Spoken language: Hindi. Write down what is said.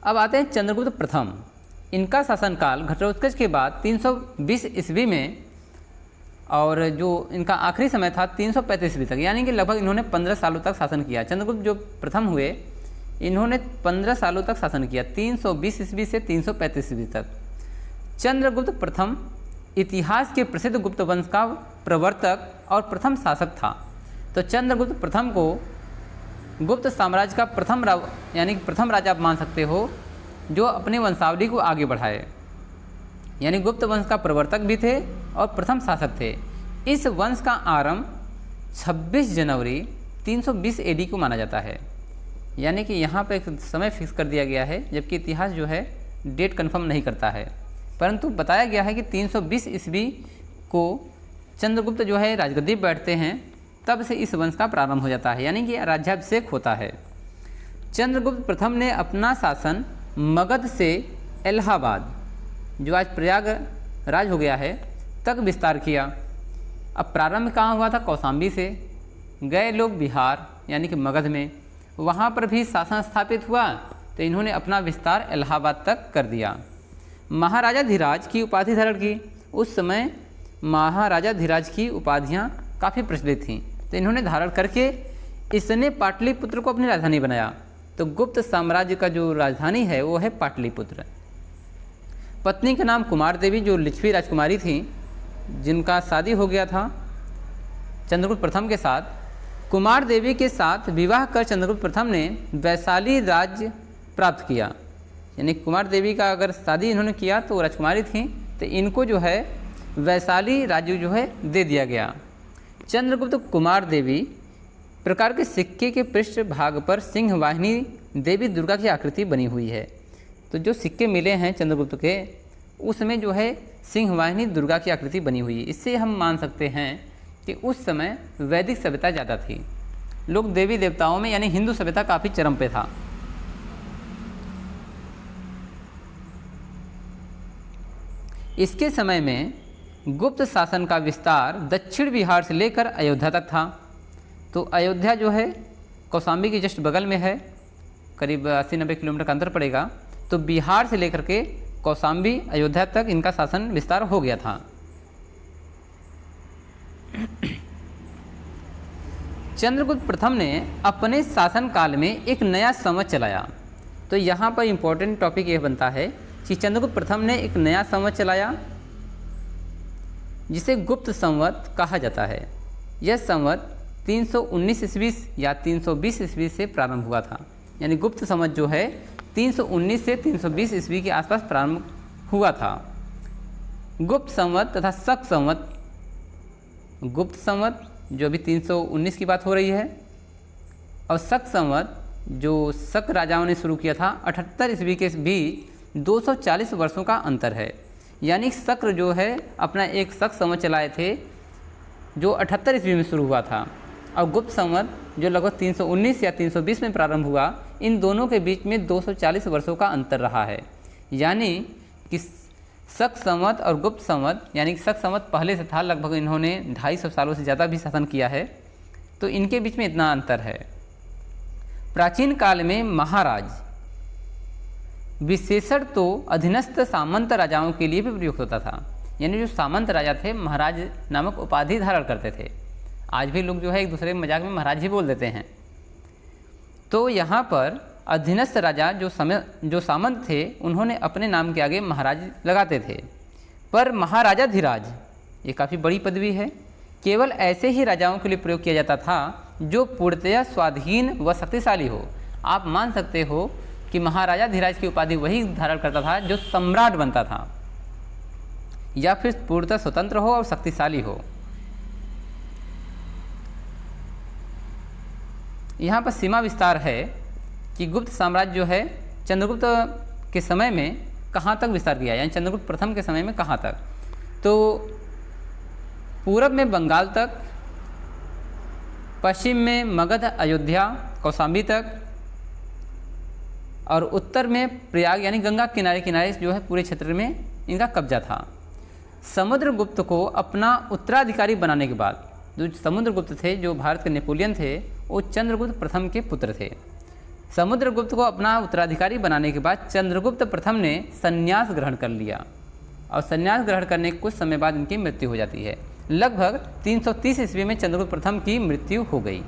अब आते हैं चंद्रगुप्त प्रथम। इनका शासनकाल घटोत्कच के बाद 320 ईस्वी में, और जो इनका आखिरी समय था 335 ईस्वी तक, यानी कि लगभग इन्होंने 15 सालों तक शासन किया। चंद्रगुप्त जो प्रथम हुए इन्होंने 15 सालों तक शासन किया, 320 ईस्वी से 335 ईस्वी तक। चंद्रगुप्त प्रथम इतिहास के प्रसिद्ध गुप्त वंश का प्रवर्तक और प्रथम शासक था। तो चंद्रगुप्त प्रथम को गुप्त साम्राज्य का प्रथम राजा आप मान सकते हो, जो अपने वंशावली को आगे बढ़ाए, यानी गुप्त वंश का प्रवर्तक भी थे और प्रथम शासक थे। इस वंश का आरंभ 26 जनवरी 320 एडी को माना जाता है, यानी कि यहाँ पर एक समय फिक्स कर दिया गया है, जबकि इतिहास जो है डेट कंफर्म नहीं करता है, परंतु बताया गया है कि 320 ईस्वी को चंद्रगुप्त जो है राजगद्दी पर बैठते हैं, तब से इस वंश का प्रारंभ हो जाता है, यानी कि राज्याभिषेक होता है। चंद्रगुप्त प्रथम ने अपना शासन मगध से इलाहाबाद, जो आज प्रयागराज हो गया है, तक विस्तार किया। अब प्रारंभ कहाँ हुआ था? कौशाम्बी से। गए लोग बिहार यानी कि मगध में, वहाँ पर भी शासन स्थापित हुआ, तो इन्होंने अपना विस्तार इलाहाबाद तक कर दिया। महाराजा धीराज की उपाधि धारण की। उस समय महाराजा धीराज की उपाधियाँ काफ़ी प्रचलित थीं, तो इन्होंने धारण करके इसने पाटलिपुत्र को अपनी राजधानी बनाया। तो गुप्त साम्राज्य का जो राजधानी है वो है पाटलिपुत्र। पत्नी का नाम कुमार देवी, जो लिच्छवी राजकुमारी थी, जिनका शादी हो गया था चंद्रगुप्त प्रथम के साथ। कुमार देवी के साथ विवाह कर चंद्रगुप्त प्रथम ने वैशाली राज्य प्राप्त किया, यानी कुमार देवी का अगर शादी इन्होंने किया तो राजकुमारी थी, तो इनको जो है वैशाली राज्य जो है दे दिया गया। चंद्रगुप्त कुमार देवी प्रकार के सिक्के के पृष्ठ भाग पर सिंह वाहिनी देवी दुर्गा की आकृति बनी हुई है। तो जो सिक्के मिले हैं चंद्रगुप्त के, उसमें जो है सिंह वाहिनी दुर्गा की आकृति बनी हुई है। इससे हम मान सकते हैं कि उस समय वैदिक सभ्यता ज़्यादा थी, लोग देवी देवताओं में, यानी हिंदू सभ्यता काफ़ी चरम पे था। इसके समय में गुप्त शासन का विस्तार दक्षिण बिहार से लेकर अयोध्या तक था। तो अयोध्या जो है कौशाम्बी के जस्ट बगल में है, करीब 80-90 किलोमीटर का अंतर पड़ेगा। तो बिहार से लेकर के कौशाम्बी अयोध्या तक इनका शासन विस्तार हो गया था। चंद्रगुप्त प्रथम ने अपने शासनकाल में एक नया संवत चलाया। तो यहाँ पर इम्पोर्टेंट टॉपिक यह बनता है कि चंद्रगुप्त प्रथम ने एक नया संवत चलाया, जिसे गुप्त संवत कहा जाता है। यह संवत 319 ईस्वी या 320 ईस्वी से प्रारंभ हुआ था, यानी गुप्त संवत जो है 319 से 320 ईस्वी के आसपास प्रारंभ हुआ था। गुप्त संवत तथा शक संवत, गुप्त संवत जो अभी 319 की बात हो रही है, और शक संवत जो शक राजाओं ने शुरू किया था 78 ईस्वी के बीच 240 वर्षों का अंतर है। यानी शक्र जो है अपना एक शक संवत चलाए थे जो 78 ईस्वी में शुरू हुआ था, और गुप्त संवत जो लगभग 319 या 320 में प्रारंभ हुआ। इन दोनों के बीच में 240 वर्षों का अंतर रहा है। यानी कि शक संवत और गुप्त संवत, यानी कि शक संवत पहले से था, लगभग इन्होंने 250 सालों से ज़्यादा भी शासन किया है, तो इनके बीच में इतना अंतर है। प्राचीन काल में महाराज विशेषण तो अधीनस्थ सामंत राजाओं के लिए भी प्रयुक्त होता था, यानी जो सामंत राजा थे महाराज नामक उपाधि धारण करते थे। आज भी लोग जो है एक दूसरे के मजाक में महाराज ही बोल देते हैं। तो यहाँ पर अधीनस्थ राजा जो सामंत थे, उन्होंने अपने नाम के आगे महाराज लगाते थे। पर महाराजा धीराज, ये काफ़ी बड़ी पदवी है, केवल ऐसे ही राजाओं के लिए प्रयोग किया जाता था जो पूर्णतया स्वाधीन व शक्तिशाली हो। आप मान सकते हो कि महाराजा धीराज की उपाधि वही धारण करता था जो सम्राट बनता था, या फिर पूर्णतः स्वतंत्र हो और शक्तिशाली हो। यहाँ पर सीमा विस्तार है कि गुप्त साम्राज्य जो है चंद्रगुप्त के समय में कहाँ तक विस्तार किया, यानी चंद्रगुप्त प्रथम के समय में कहाँ तक। तो पूरब में बंगाल तक, पश्चिम में मगध, अयोध्या, कौशाम्बी तक, और उत्तर में प्रयाग यानी गंगा किनारे किनारे जो है पूरे क्षेत्र में इनका कब्जा था। समुद्रगुप्त को अपना उत्तराधिकारी बनाने के बाद, जो समुद्रगुप्त थे, जो भारत के नेपोलियन थे, वो चंद्रगुप्त प्रथम के पुत्र थे। समुद्रगुप्त को अपना उत्तराधिकारी बनाने के बाद चंद्रगुप्त प्रथम ने संन्यास ग्रहण कर लिया और संन्यास ग्रहण करने के कुछ समय बाद इनकी मृत्यु हो जाती है। लगभग 330 ईस्वी में चंद्रगुप्त प्रथम की मृत्यु हो गई।